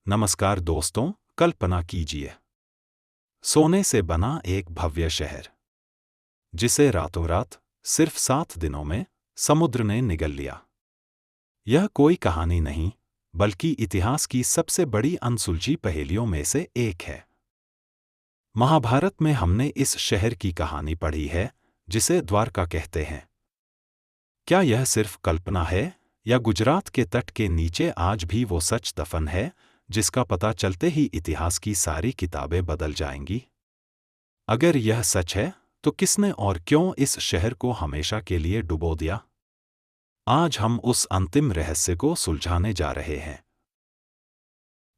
नमस्कार दोस्तों, कल्पना कीजिए सोने से बना एक भव्य शहर जिसे रातों रात सिर्फ 7 दिनों में समुद्र ने निगल लिया। यह कोई कहानी नहीं, बल्कि इतिहास की सबसे बड़ी अनसुलझी पहेलियों में से एक है। महाभारत में हमने इस शहर की कहानी पढ़ी है, जिसे द्वारका कहते हैं। क्या यह सिर्फ कल्पना है, या गुजरात के तट के नीचे आज भी वो सच दफन है जिसका पता चलते ही इतिहास की सारी किताबें बदल जाएंगी? अगर यह सच है, तो किसने और क्यों इस शहर को हमेशा के लिए डुबो दिया? आज हम उस अंतिम रहस्य को सुलझाने जा रहे हैं।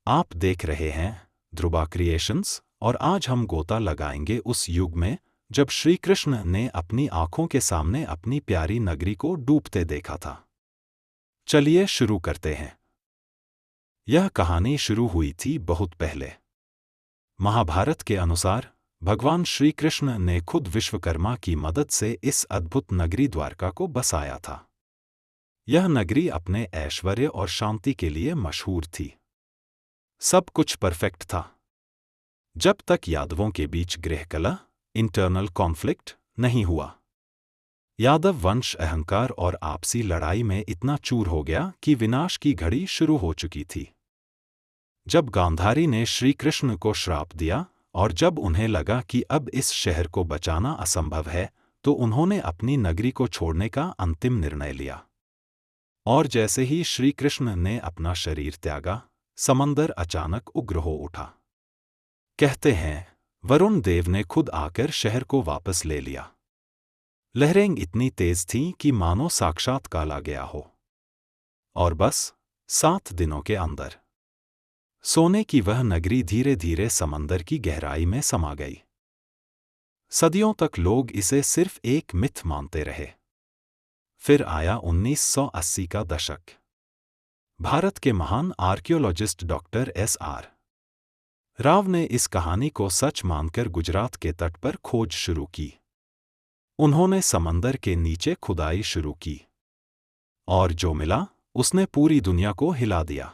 आप देख रहे हैं ध्रुवा क्रिएशंस, और आज हम गोता लगाएंगे उस युग में जब श्री कृष्ण ने अपनी आंखों के सामने अपनी प्यारी नगरी को डूबते देखा था। चलिए शुरू करते हैं। यह कहानी शुरू हुई थी बहुत पहले। महाभारत के अनुसार भगवान श्री कृष्ण ने खुद विश्वकर्मा की मदद से इस अद्भुत नगरी द्वारका को बसाया था। यह नगरी अपने ऐश्वर्य और शांति के लिए मशहूर थी। सब कुछ परफेक्ट था, जब तक यादवों के बीच गृहकलह, इंटरनल कॉन्फ्लिक्ट नहीं हुआ। यादव वंश अहंकार और आपसी लड़ाई में इतना चूर हो गया कि विनाश की घड़ी शुरू हो चुकी थी। जब गांधारी ने श्री कृष्ण को श्राप दिया और जब उन्हें लगा कि अब इस शहर को बचाना असंभव है, तो उन्होंने अपनी नगरी को छोड़ने का अंतिम निर्णय लिया। और जैसे ही श्री कृष्ण ने अपना शरीर त्यागा, समंदर अचानक उग्र हो उठा। कहते हैं वरुण देव ने खुद आकर शहर को वापस ले लिया। लहरें इतनी तेज थीं कि मानो साक्षात काला गया हो। और बस 7 दिनों के अंदर सोने की वह नगरी धीरे धीरे समंदर की गहराई में समा गई। सदियों तक लोग इसे सिर्फ एक मिथ मानते रहे। फिर आया 1980 का दशक। भारत के महान आर्कियोलॉजिस्ट डॉक्टर S.R. राव ने इस कहानी को सच मानकर गुजरात के तट पर खोज शुरू की। उन्होंने समंदर के नीचे खुदाई शुरू की, और जो मिला उसने पूरी दुनिया को हिला दिया।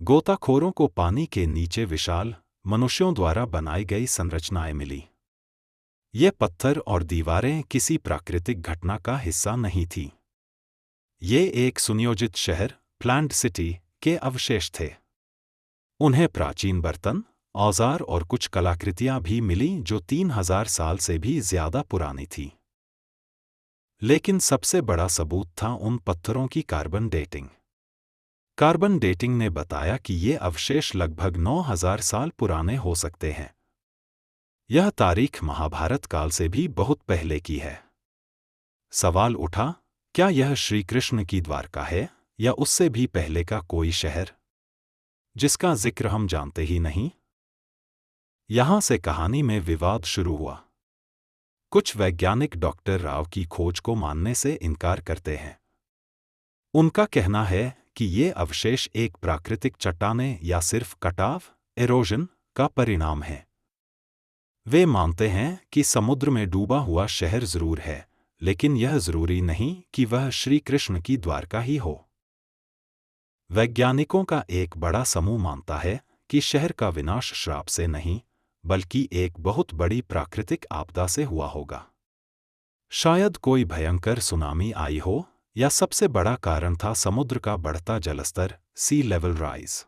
गोताखोरों को पानी के नीचे विशाल, मनुष्यों द्वारा बनाई गई संरचनाएं मिली। ये पत्थर और दीवारें किसी प्राकृतिक घटना का हिस्सा नहीं थीं। ये एक सुनियोजित शहर, प्लान्ड सिटी, के अवशेष थे। उन्हें प्राचीन बर्तन, औजार और कुछ कलाकृतियां भी मिली जो 3000 साल से भी ज्यादा पुरानी थीं। लेकिन सबसे बड़ा सबूत था उन पत्थरों की कार्बन डेटिंग। कार्बन डेटिंग ने बताया कि ये अवशेष लगभग 9000 साल पुराने हो सकते हैं। यह तारीख महाभारत काल से भी बहुत पहले की है। सवाल उठा, क्या यह श्री कृष्ण की द्वारका है, या उससे भी पहले का कोई शहर जिसका जिक्र हम जानते ही नहीं? यहां से कहानी में विवाद शुरू हुआ। कुछ वैज्ञानिक डॉक्टर राव की खोज को मानने से इनकार करते हैं। उनका कहना है कि ये अवशेष एक प्राकृतिक चट्टाने या सिर्फ कटाव, एरोजन, का परिणाम है। वे मानते हैं कि समुद्र में डूबा हुआ शहर जरूर है, लेकिन यह जरूरी नहीं कि वह श्री कृष्ण की द्वारका ही हो। वैज्ञानिकों का एक बड़ा समूह मानता है कि शहर का विनाश श्राप से नहीं, बल्कि एक बहुत बड़ी प्राकृतिक आपदा से हुआ होगा। शायद कोई भयंकर सुनामी आई हो, या सबसे बड़ा कारण था समुद्र का बढ़ता जलस्तर, सी लेवल राइज।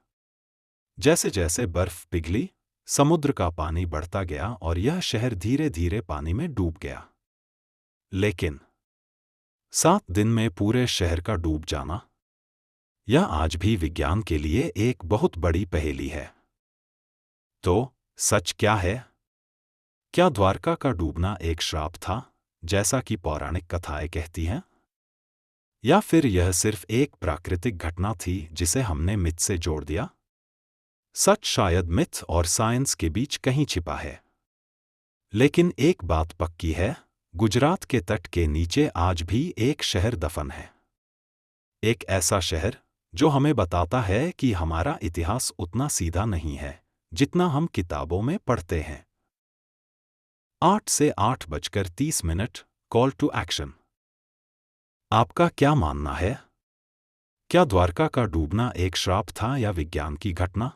जैसे जैसे बर्फ पिघली, समुद्र का पानी बढ़ता गया और यह शहर धीरे धीरे पानी में डूब गया। लेकिन 7 दिन में पूरे शहर का डूब जाना, यह आज भी विज्ञान के लिए एक बहुत बड़ी पहेली है। तो सच क्या है? क्या द्वारका का डूबना एक श्राप था, जैसा कि पौराणिक कथाएं कहती हैं? या फिर यह सिर्फ एक प्राकृतिक घटना थी जिसे हमने मिथ से जोड़ दिया? सच शायद मिथ और साइंस के बीच कहीं छिपा है। लेकिन एक बात पक्की है, गुजरात के तट के नीचे आज भी एक शहर दफन है। एक ऐसा शहर जो हमें बताता है कि हमारा इतिहास उतना सीधा नहीं है जितना हम किताबों में पढ़ते हैं। 8 से 8:30, कॉल टू एक्शन। आपका क्या मानना है? क्या द्वारका का डूबना एक श्राप था या विज्ञान की घटना?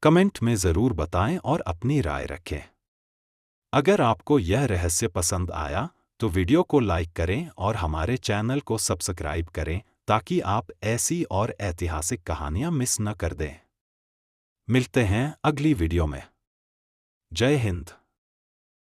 कमेंट में ज़रूर बताएं और अपनी राय रखें। अगर आपको यह रहस्य पसंद आया तो वीडियो को लाइक करें और हमारे चैनल को सब्सक्राइब करें ताकि आप ऐसी और ऐतिहासिक कहानियां मिस न कर दें। मिलते हैं अगली वीडियो में। जय हिंद।